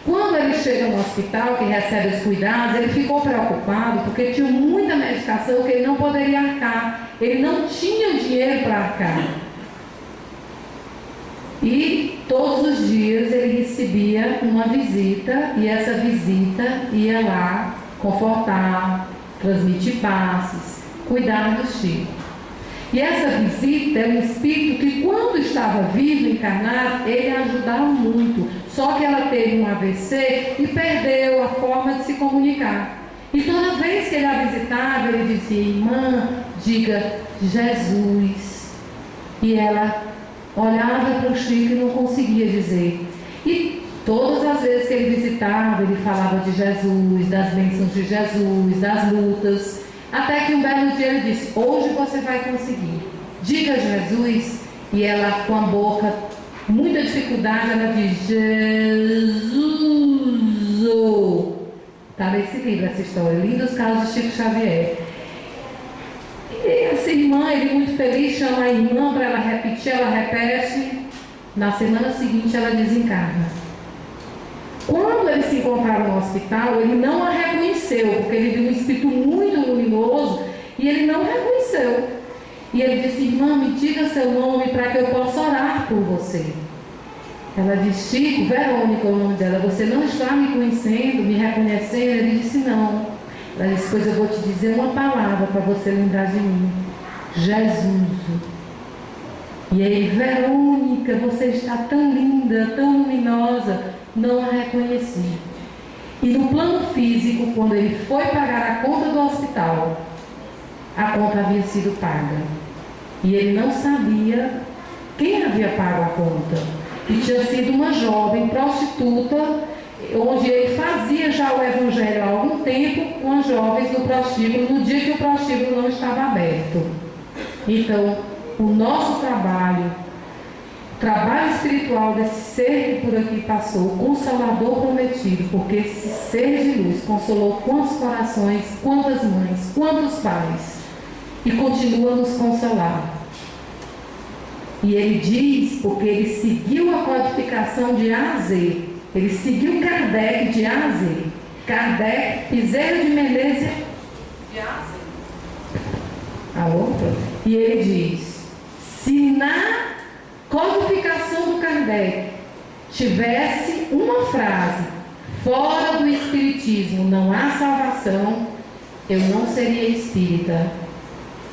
Quando ele chega no hospital, que recebe os cuidados, ele ficou preocupado porque tinha muita medicação que ele não poderia arcar. Ele não tinha dinheiro para arcar. E todos os dias ele recebia uma visita, e essa visita ia lá confortar, transmitir passes, cuidar do Chico. E essa visita é um espírito que, quando estava vivo, encarnado, ele ajudava muito. Só que ela teve um AVC e perdeu a forma de se comunicar. E toda vez que ele a visitava, ele dizia: irmã, diga Jesus. E ela olhava para o Chico e não conseguia dizer. E todas as vezes que ele visitava, ele falava de Jesus, das bênçãos de Jesus, das lutas. Até que um belo dia ele disse: hoje você vai conseguir. Diga Jesus. E ela, com a boca, muita dificuldade, ela diz: Jesus. Está nesse livro essa história. Lindos casos de Chico Xavier. E essa irmã, ele muito feliz, chama a irmã para ela repetir, ela repete. Na semana seguinte ela desencarna. Quando eles se encontraram no hospital, ele não a reconheceu, porque ele viu um espírito muito luminoso e ele não reconheceu. E ele disse: irmã, me diga seu nome para que eu possa orar por você. Ela disse: Chico, Verônica é o nome dela, você não está me conhecendo, me reconhecendo? Ele disse: não. Ela disse: pois eu vou te dizer uma palavra para você lembrar de mim: Jesus. E aí: Verônica, você está tão linda, tão luminosa. Não a reconheci. E no plano físico, quando ele foi pagar a conta do hospital, a conta havia sido paga. E ele não sabia quem havia pago a conta. E tinha sido uma jovem prostituta, onde ele fazia já o evangelho há algum tempo com as jovens do prostíbulo, no dia que o prostíbulo não estava aberto. Então, o nosso trabalho espiritual desse ser que por aqui passou, o Consolador prometido, porque esse ser de luz consolou quantos corações, quantas mães, quantos pais, e continua a nos consolar. E ele diz, porque ele seguiu a codificação de A a Z, ele seguiu Kardec de A a Z. Kardec, Piseiro de Menezes de A a Z. A outra. E ele diz: se na codificação do Kardec tivesse uma frase: fora do espiritismo não há salvação, eu não seria espírita.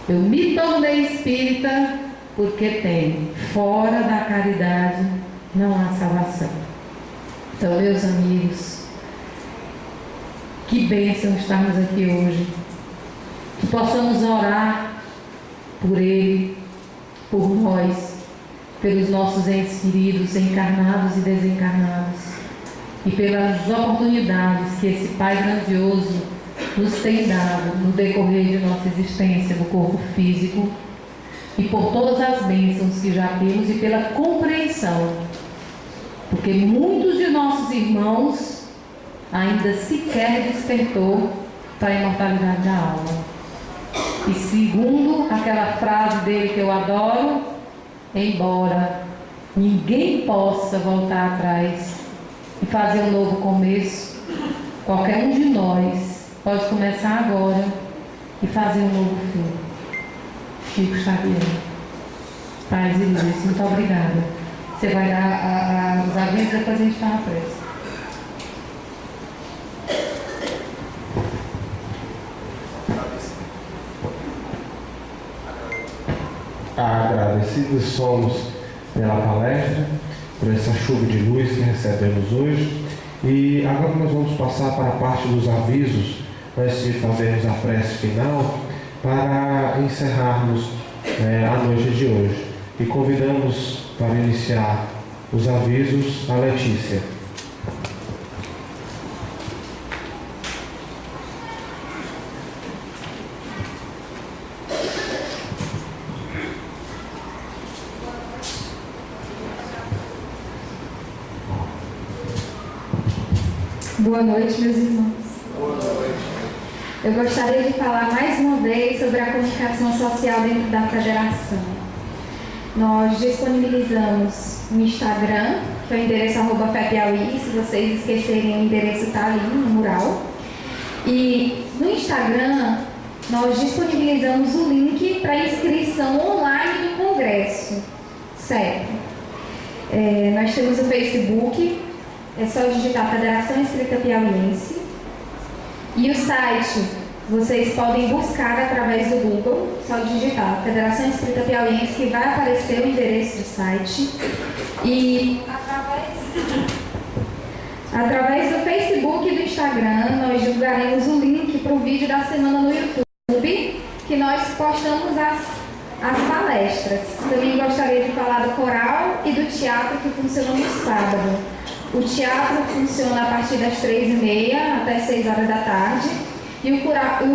Eu me tornei espírita porque tem. Fora da caridade não há salvação. Então, meus amigos, que bênção estarmos aqui hoje. Que possamos orar por ele, por nós, pelos nossos entes queridos, encarnados e desencarnados, e pelas oportunidades que esse Pai grandioso nos tem dado no decorrer de nossa existência no corpo físico, e por todas as bênçãos que já temos e pela compreensão, porque muitos de nossos irmãos ainda sequer despertou para a imortalidade da alma. E segundo aquela frase dele que eu adoro, embora ninguém possa voltar atrás e fazer um novo começo, qualquer um de nós pode começar agora e fazer um novo fim. Chico Xavier. Paz e luz, muito obrigada. Você vai dar os avisos, depois a gente está na pressa. Agradecidos somos pela palestra, por essa chuva de luz que recebemos hoje. E agora nós vamos passar para a parte dos avisos, antes de fazermos a prece final, para encerrarmos a noite de hoje. E convidamos para iniciar os avisos a Letícia. Boa noite, meus irmãos. Boa noite. Eu gostaria de falar mais uma vez sobre a comunicação social dentro da federação. Nós disponibilizamos um Instagram, que é o endereço @FEPiauí. Se vocês esquecerem, o endereço está ali no mural. E no Instagram, nós disponibilizamos o link para inscrição online do congresso. Certo? Nós temos o Facebook. É só digitar Federação Espírita Piauiense. E o site, vocês podem buscar através do Google, só digitar Federação Espírita Piauiense, que vai aparecer o endereço do site. E através do Facebook e do Instagram, nós divulgaremos o link para o vídeo da semana no YouTube, que nós postamos as palestras. Também gostaria de falar do coral e do teatro, que funcionam no sábado. O teatro funciona a partir das 3h30 até 6 horas da tarde. E o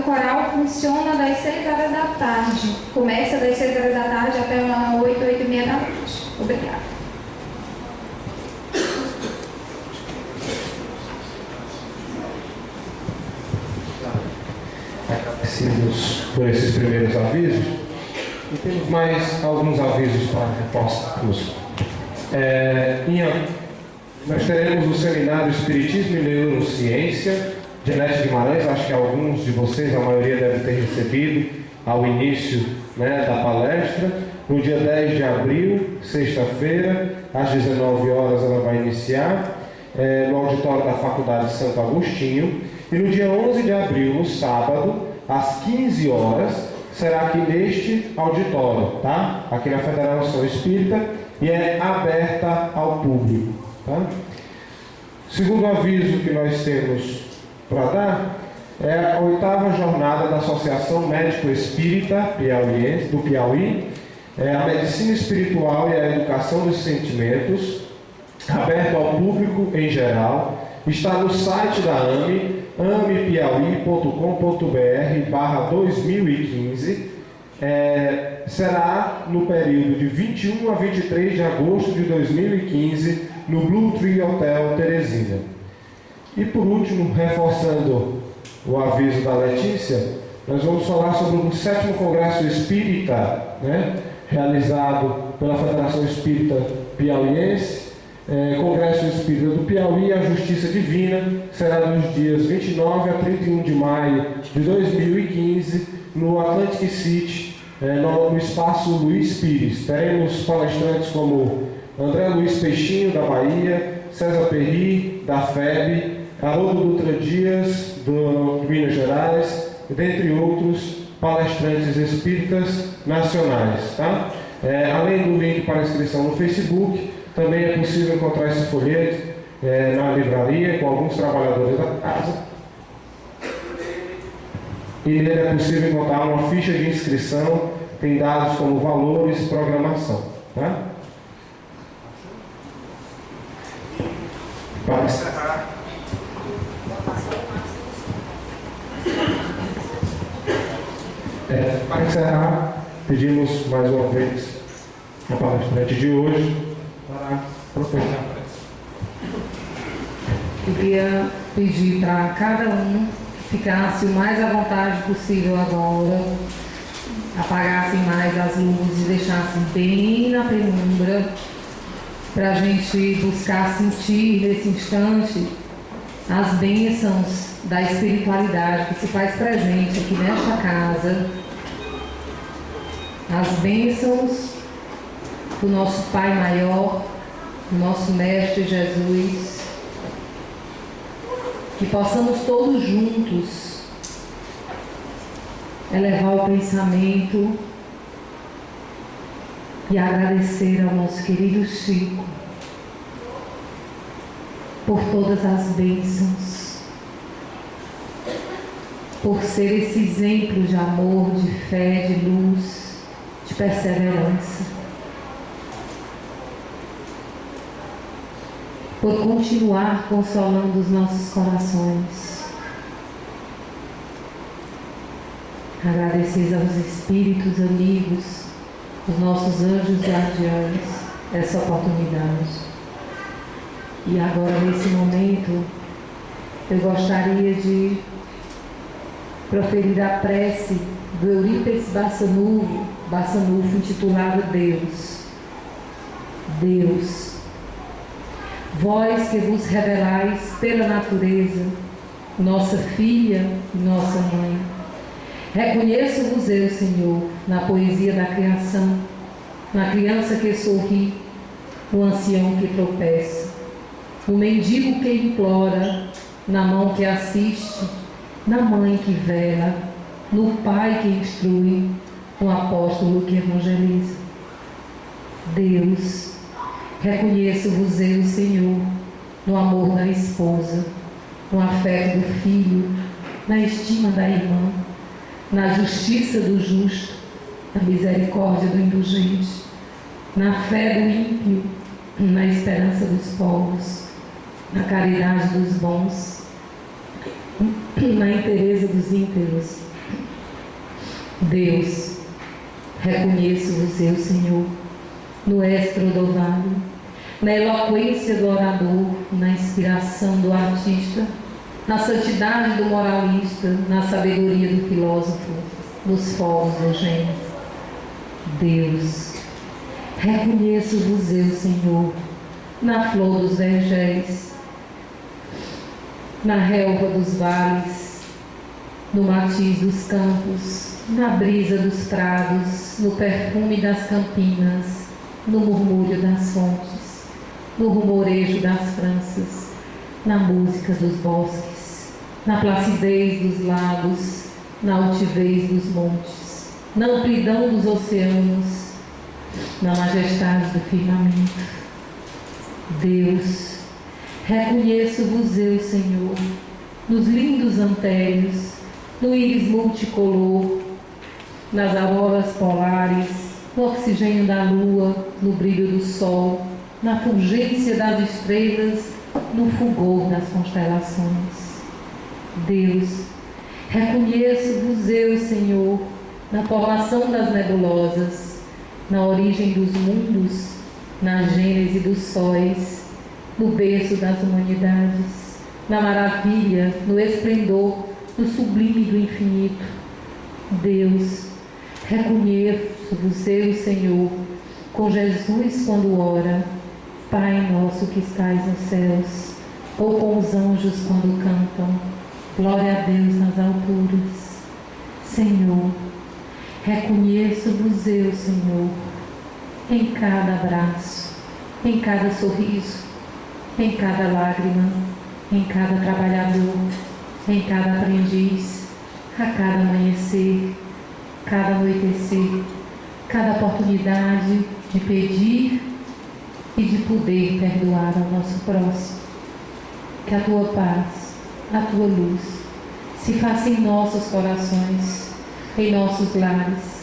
coral funciona das 6 horas da tarde. Começa das 6 horas da tarde até 8h30 da noite. Obrigada. Agradecidos por esses primeiros avisos. E temos mais alguns avisos para reforçarmos. Nós teremos o seminário Espiritismo e Neurociência de Nete Guimarães. Acho que alguns de vocês, a maioria deve ter recebido ao início da palestra. No dia 10 de abril, sexta-feira, às 19 horas ela vai iniciar, no auditório da Faculdade de Santo Agostinho. E no dia 11 de abril, no sábado, às 15 horas, será aqui neste auditório, tá? Aqui na Federação Espírita, e é aberta ao público. Tá? Segundo aviso que nós temos para dar é a 8ª jornada da Associação Médico Espírita Piauiense, do Piauí, a medicina espiritual e a educação dos sentimentos, aberto ao público em geral. Está no site da AME, amepiauí.com.br/2015. Será no período de 21 a 23 de agosto de 2015, no Blue Tree Hotel Teresina. E por último, reforçando o aviso da Letícia, nós vamos falar sobre o 7º Congresso Espírita, realizado pela Federação Espírita Piauiense, Congresso Espírita do Piauí, a Justiça Divina, será nos dias 29 a 31 de maio de 2015, no Atlantic City, no espaço Luiz Pires. Teremos palestrantes como André Luiz Peixinho, da Bahia, César Perry, da FEB, Haroldo Dutra Dias, de Minas Gerais, dentre outros, palestrantes espíritas nacionais. Tá? Além do link para inscrição no Facebook, também é possível encontrar esse folheto na livraria com alguns trabalhadores da casa. E nele é possível encontrar uma ficha de inscrição, tem dados como valores e programação. Tá? Para encerrar, pedimos mais uma vez a palestrante de hoje para proferir a prece. Eu queria pedir para cada um que ficasse o mais à vontade possível agora, apagassem mais as luzes e deixassem bem na penumbra, para a gente buscar sentir nesse instante as bênçãos da espiritualidade que se faz presente aqui nesta casa, as bênçãos do nosso Pai Maior, do nosso Mestre Jesus, que possamos todos juntos elevar o pensamento e agradecer ao nosso querido Chico por todas as bênçãos, por ser esse exemplo de amor, de fé, de luz, de perseverança, por continuar consolando os nossos corações. Agradecer aos espíritos amigos, os nossos anjos guardiães, essa oportunidade. E agora, nesse momento, eu gostaria de proferir a prece do Eurípides Bassanufo, intitulado Deus. Deus, vós que vos revelais pela natureza, nossa filha e nossa mãe, reconheço-vos eu, Senhor, na poesia da criação, na criança que sorri, no ancião que tropeça, no mendigo que implora, na mão que assiste, na mãe que vela, no pai que instrui, no apóstolo que evangeliza. Deus, reconheço-vos eu, Senhor, no amor da esposa, no afeto do filho, na estima da irmã, na justiça do justo, na misericórdia do indulgente, na fé do ímpio, na esperança dos povos, na caridade dos bons, na inteireza dos íntegros. Deus, reconheço-vos eu, Senhor, no estro do vale, na eloquência do orador, na inspiração do artista, na santidade do moralista, na sabedoria do filósofo, nos fogos do gênio. Deus, reconheço-vos eu, Senhor, na flor dos vergéis, na relva dos vales, no matiz dos campos, na brisa dos prados, no perfume das campinas, no murmúrio das fontes, no rumorejo das praças, na música dos bosques, na placidez dos lagos, na altivez dos montes, na amplidão dos oceanos, na majestade do firmamento. Deus, reconheço-vos eu, Senhor, nos lindos antérios, no íris multicolor, nas auroras polares, no oxigênio da lua, no brilho do sol, na fulgência das estrelas, no fulgor das constelações. Deus, reconheço-vos eu, Senhor, na formação das nebulosas, na origem dos mundos, na gênese dos sóis, no berço das humanidades, na maravilha, no esplendor, no sublime do infinito. Deus, reconheço-vos eu, Senhor, com Jesus quando ora, Pai nosso que estais nos céus, ou com os anjos quando cantam, glória a Deus nas alturas. Senhor, reconheço-vos eu, Senhor, em cada abraço, em cada sorriso, em cada lágrima, em cada trabalhador, em cada aprendiz, a cada amanhecer, cada anoitecer, cada oportunidade de pedir e de poder perdoar ao nosso próximo. Que a tua paz, a tua luz, se faça em nossos corações, em nossos lares,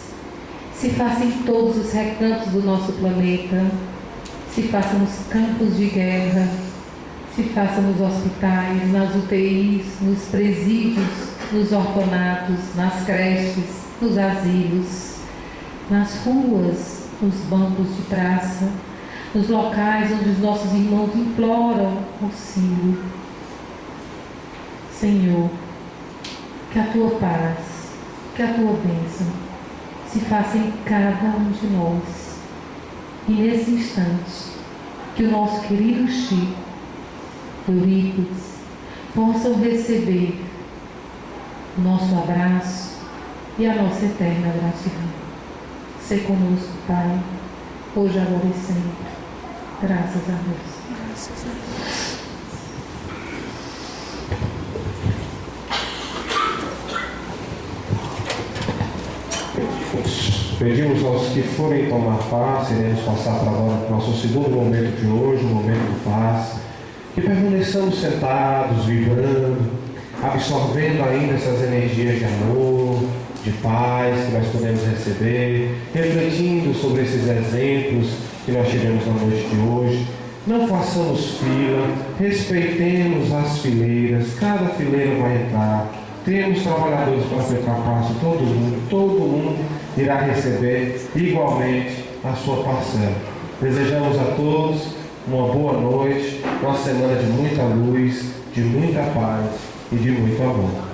se faça em todos os recantos do nosso planeta, se faça nos campos de guerra, se faça nos hospitais, nas UTIs, nos presídios, nos orfanatos, nas creches, nos asilos, nas ruas, nos bancos de praça, nos locais onde os nossos irmãos imploram auxílio. Senhor, que a tua paz, que a tua bênção se faça em cada um de nós. E nesse instante, que o nosso querido Chico, Eurípides, possam receber o nosso abraço e a nossa eterna gratidão. Sê conosco, Pai, hoje, agora e sempre. Graças a Deus. Pedimos aos que forem tomar paz, iremos passar para agora para o nosso segundo momento de hoje, o momento de paz, que permaneçamos sentados, vibrando, absorvendo ainda essas energias de amor, de paz que nós podemos receber, refletindo sobre esses exemplos que nós tivemos na noite de hoje. Não façamos fila, respeitemos as fileiras, cada fileira vai entrar. Temos trabalhadores para aplicar passo, todo mundo irá receber igualmente a sua parcela. Desejamos a todos uma boa noite, uma semana de muita luz, de muita paz e de muito amor.